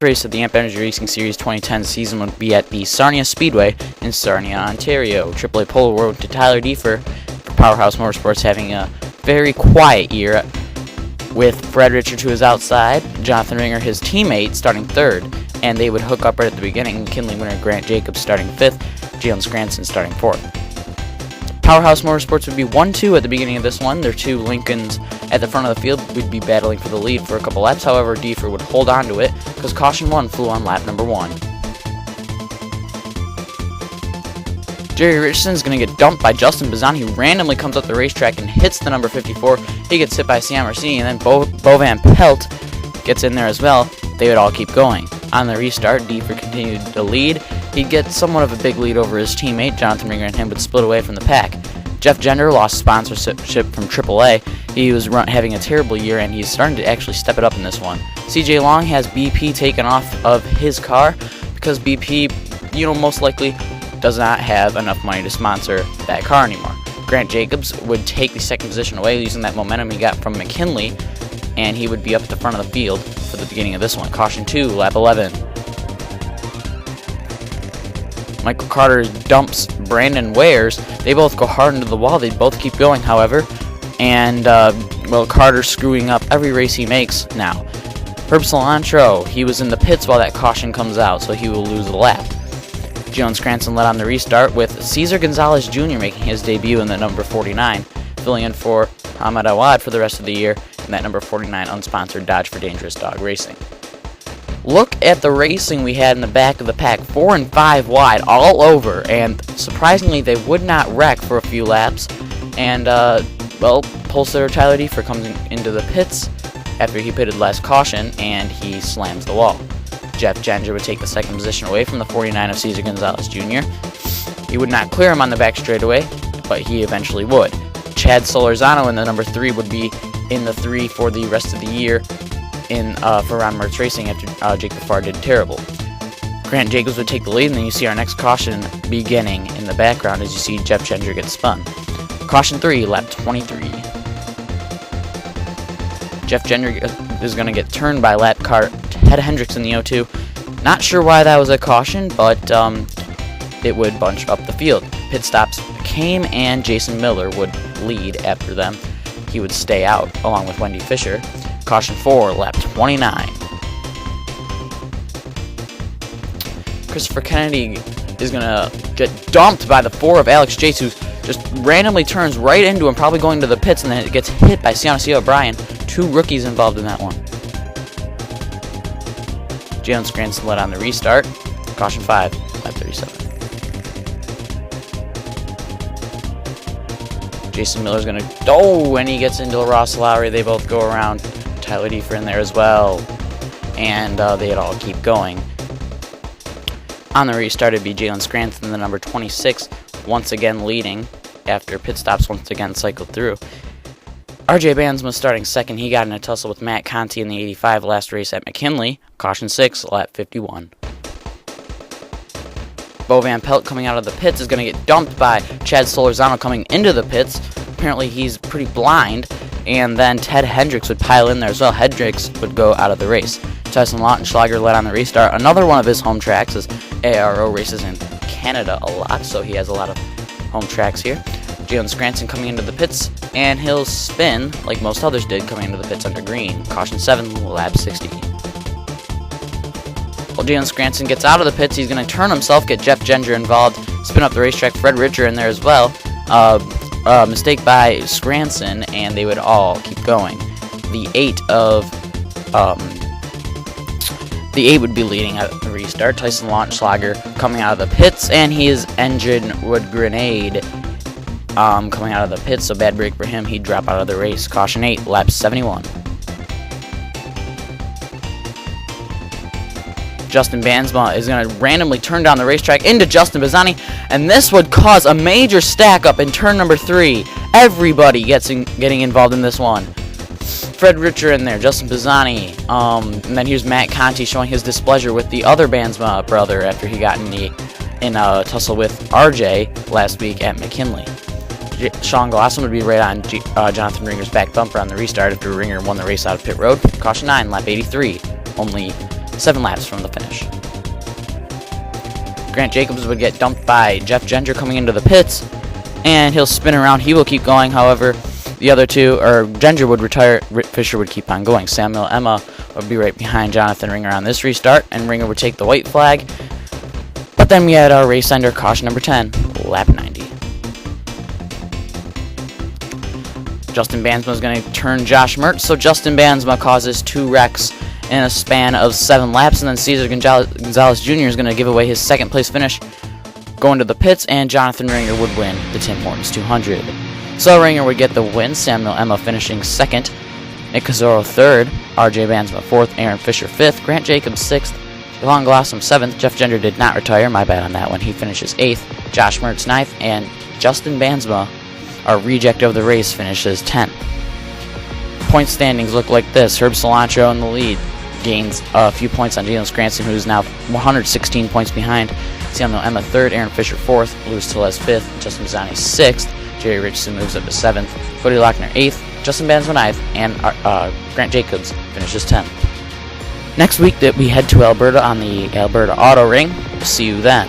Race of the Amp Energy Racing Series 2010 season would be at the Sarnia Speedway in Sarnia, Ontario. AAA Polo Road to Tyler Defer for Powerhouse Motorsports having a very quiet year with Fred Richard to his outside, Jonathan Ringer, his teammate, starting third, and they would hook up right at the beginning. McKinley winner Grant Jacobs starting fifth, Jalen Scranton starting fourth. Powerhouse Motorsports would be 1-2 at the beginning of this one. Their two Lincolns at the front of the field would be battling for the lead for a couple laps. However, Defer would hold on to it because caution 1 flew on lap number 1. Jerry Richardson is going to get dumped by Justin Bazzani, who randomly comes up the racetrack and hits the number 54. He gets hit by Sam Orsini, and then Bovan Pelt gets in there as well. They would all keep going. On the restart, Defer continued to lead. He'd get somewhat of a big lead over his teammate. Jonathan Ringer and him would split away from the pack. Jeff Gender lost sponsorship from AAA. He was having a terrible year, and he's starting to actually step it up in this one. CJ Long has BP taken off of his car because BP, most likely does not have enough money to sponsor that car anymore. Grant Jacobs would take the second position away using that momentum he got from McKinley, and he would be up at the front of the field for the beginning of this one. Caution 2, lap 11. Michael Carter dumps Brandon Wares. They both go hard into the wall. They both keep going, however. And, Carter's screwing up every race he makes now. Herb Cilantro, he was in the pits while that caution comes out, so he will lose the lap. Jalen Scranton led on the restart with Cesar Gonzalez Jr. making his debut in the number 49, filling in for Ahmed Awad for the rest of the year in that number 49 unsponsored Dodge for Dangerous Dog Racing. Look at the racing we had in the back of the pack, 4 and 5 wide, all over, and surprisingly they would not wreck for a few laps. And, pole sitter Tyler Defer comes into the pits after he pitted last caution, and he slams the wall. Jeff Gender would take the second position away from the 49 of Cesar Gonzalez Jr. He would not clear him on the back straightaway, but he eventually would. Chad Solorzano in the number 3 would be in the 3 for the rest of the year for Ron Mertz Racing after Jake Farr did terrible. Grant Jacobs would take the lead, and then you see our next caution beginning in the background as you see Jeff Gender get spun. Caution 3, lap 23. Jeff Gender is going to get turned by lap car Ted Hendricks in the 0-2. Not sure why that was a caution, but it would bunch up the field. Pit stops came, and Jason Miller would lead after them. He would stay out along with Wendy Fisher. Caution 4, lap 29. Christopher Kennedy is going to get dumped by the 4 of Alex Jace, who just randomly turns right into him, probably going to the pits, and then it gets hit by Sienna C. O'Brien. 2 rookies involved in that one. Jalen Scranton led on the restart. Caution 5, lap 37. Jason Miller's going to when he gets into Ross Lowry. They both go around. Tyler Defer in there as well. And they'd all keep going. On the restart, it'd be Jalen Scranton, the number 26, once again leading after pit stops once again cycled through. RJ Bansma starting second. He got in a tussle with Matt Conti in the 85 last race at McKinley. Caution 6, lap 51. Bovan Pelt coming out of the pits is going to get dumped by Chad Solorzano coming into the pits. Apparently he's pretty blind. And then Ted Hendricks would pile in there as well. Hendricks would go out of the race. Tyson Lautenschlager led on the restart. Another one of his home tracks, as AARO races in Canada a lot, so he has a lot of home tracks here. Jalen Scranton coming into the pits, and he'll spin like most others did coming into the pits under green. Caution 7, lap 60. While Jalen Scranton gets out of the pits, he's going to turn himself, get Jeff Gender involved, spin up the racetrack. Fred Richard in there as well. Mistake by Scranton, and they would all keep going. The 8 would be leading at the restart. Tyson Lautenschlager coming out of the pits, and his engine would grenade coming out of the pits, so bad break for him. He'd drop out of the race. Caution 8, lap 71. Justin Bansma is going to randomly turn down the racetrack into Justin Bazzani, and this would cause a major stack up in turn number 3. Everybody getting involved in this one. Fred Richard in there, Justin Bazzani, and then here's Matt Conti showing his displeasure with the other Bansma brother after he got in a tussle with RJ last week at McKinley. Sean Glosson would be right on Jonathan Ringer's back bumper on the restart after Ringer won the race out of pit road. Caution 9, lap 83. Only 7 laps from the finish. Grant Jacobs would get dumped by Jeff Gender coming into the pits, and he'll spin around. He will keep going. However, the other two, or Gender would retire, Fisher would keep on going. Samuel Emma would be right behind Jonathan Ringer on this restart, and Ringer would take the white flag. But then we had our race ender, caution number 10, lap 90. Justin Bansma is going to turn Josh Mertz, so Justin Bansma causes 2 wrecks in a span of 7 laps, and then Cesar Gonzalez Jr. is going to give away his second place finish, going to the pits, and Jonathan Ringer would win the Tim Hortons 200. So Ringer would get the win, Samuel Emma finishing 2nd, Nick Cazzaro 3rd, RJ Bansma 4th, Aaron Fisher 5th, Grant Jacobs 6th, Devon Glossom 7th, Jeff Gender did not retire, my bad on that one, he finishes 8th, Josh Mertz 9th, and Justin Bansma, our reject of the race, finishes 10th. Point standings look like this. Herb Cilantro in the lead, gains a few points on Jalen Scranton, who is now 116 points behind. Samuel Emma 3rd, Aaron Fisher 4th, Luis Tellez 5th, Justin Mazzani 6th, Jerry Richardson moves up to 7th, Cody Lochner 8th, Justin Bansma 9th, and Grant Jacobs finishes 10th. Next week that we head to Alberta on the Alberta Auto Ring. See you then.